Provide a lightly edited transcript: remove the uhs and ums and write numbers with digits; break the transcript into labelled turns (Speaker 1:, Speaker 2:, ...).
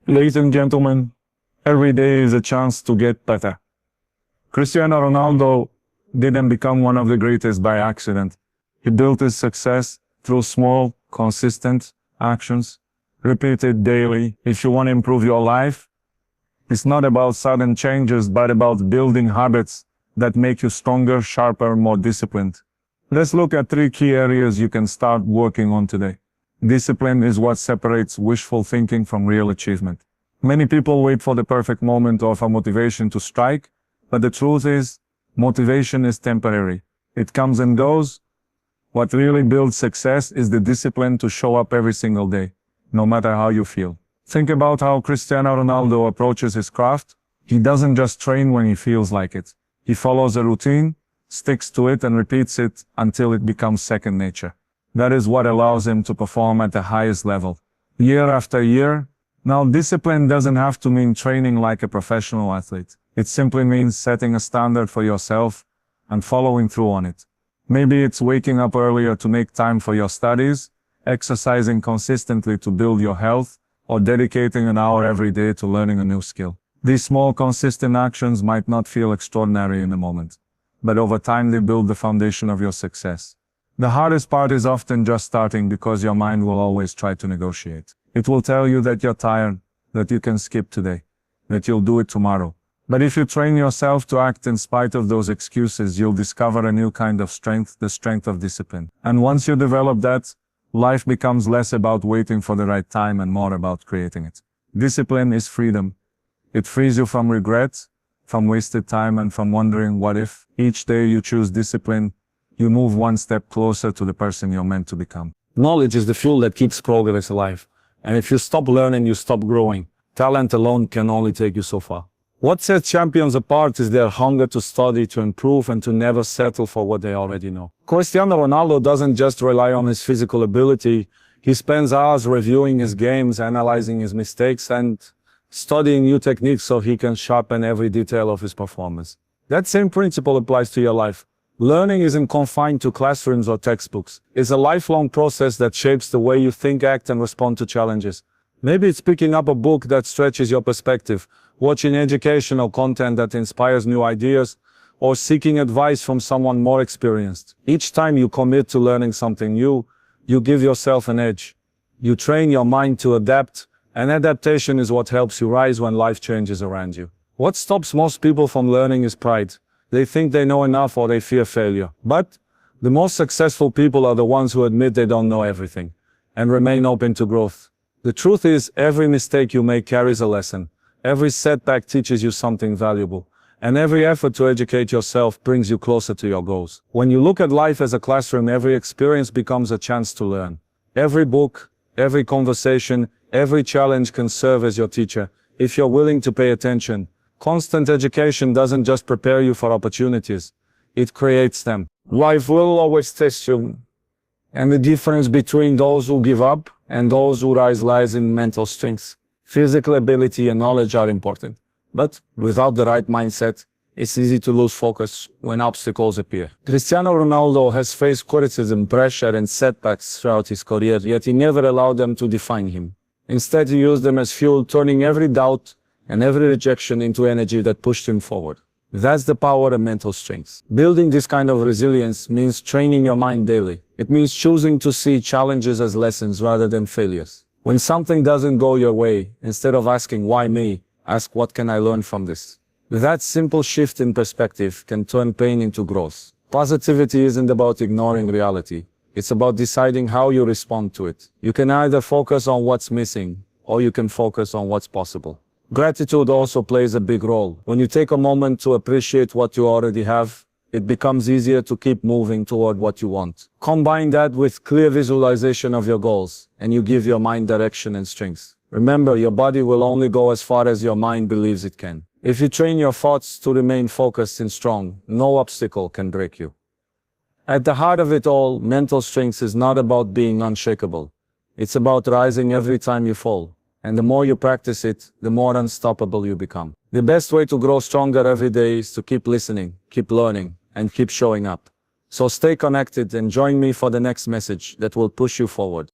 Speaker 1: Ladies and gentlemen, every day is a chance to get better. Cristiano Ronaldo didn't become one of the greatest by accident. He built his success through small, consistent actions, repeated daily. If you want to improve your life, it's not about sudden changes, but about building habits that make you stronger, sharper, more disciplined. Let's look at 3 key areas you can start working on today. Discipline is what separates wishful thinking from real achievement. Many people wait for the perfect moment or for motivation to strike, but the truth is, motivation is temporary. It comes and goes. What really builds success is the discipline to show up every single day, no matter how you feel. Think about how Cristiano Ronaldo approaches his craft. He doesn't just train when he feels like it. He follows a routine, sticks to it, and repeats it until it becomes second nature. That is what allows him to perform at the highest level, year after year. Now, discipline doesn't have to mean training like a professional athlete. It simply means setting a standard for yourself and following through on it. Maybe it's waking up earlier to make time for your studies, exercising consistently to build your health, or dedicating an hour every day to learning a new skill. These small, consistent actions might not feel extraordinary in the moment, but over time they build the foundation of your success. The hardest part is often just starting, because your mind will always try to negotiate. It will tell you that you're tired, that you can skip today, that you'll do it tomorrow. But if you train yourself to act in spite of those excuses, you'll discover a new kind of strength, the strength of discipline. And once you develop that, life becomes less about waiting for the right time and more about creating it. Discipline is freedom. It frees you from regret, from wasted time, and from wondering what if. Each day you choose discipline, you move one step closer to the person you're meant to become.
Speaker 2: Knowledge is the fuel that keeps progress alive. And if you stop learning, you stop growing. Talent alone can only take you so far. What sets champions apart is their hunger to study, to improve, and to never settle for what they already know. Cristiano Ronaldo doesn't just rely on his physical ability. He spends hours reviewing his games, analyzing his mistakes, and studying new techniques so he can sharpen every detail of his performance. That same principle applies to your life. Learning isn't confined to classrooms or textbooks. It's a lifelong process that shapes the way you think, act, and respond to challenges. Maybe it's picking up a book that stretches your perspective, watching educational content that inspires new ideas, or seeking advice from someone more experienced. Each time you commit to learning something new, you give yourself an edge. You train your mind to adapt, and adaptation is what helps you rise when life changes around you. What stops most people from learning is pride. They think they know enough, or they fear failure. But the most successful people are the ones who admit they don't know everything and remain open to growth. The truth is, every mistake you make carries a lesson. Every setback teaches you something valuable. And every effort to educate yourself brings you closer to your goals. When you look at life as a classroom, every experience becomes a chance to learn. Every book, every conversation, every challenge can serve as your teacher, if you're willing to pay attention. Constant education doesn't just prepare you for opportunities, it creates them. Life will always test you, and the difference between those who give up and those who rise lies in mental strength. Physical ability and knowledge are important, but without the right mindset, it's easy to lose focus when obstacles appear. Cristiano Ronaldo has faced criticism, pressure, and setbacks throughout his career, yet he never allowed them to define him. Instead, he used them as fuel, turning every doubt and every rejection into energy that pushed him forward. That's the power of mental strength. Building this kind of resilience means training your mind daily. It means choosing to see challenges as lessons rather than failures. When something doesn't go your way, instead of asking, "Why me?" ask, "What can I learn from this?" That simple shift in perspective can turn pain into growth. Positivity isn't about ignoring reality. It's about deciding how you respond to it. You can either focus on what's missing, or you can focus on what's possible. Gratitude also plays a big role. When you take a moment to appreciate what you already have, it becomes easier to keep moving toward what you want. Combine that with clear visualization of your goals, and you give your mind direction and strength. Remember, your body will only go as far as your mind believes it can. If you train your thoughts to remain focused and strong, no obstacle can break you. At the heart of it all, mental strength is not about being unshakable. It's about rising every time you fall. And the more you practice it, the more unstoppable you become. The best way to grow stronger every day is to keep listening, keep learning, and keep showing up. So stay connected and join me for the next message that will push you forward.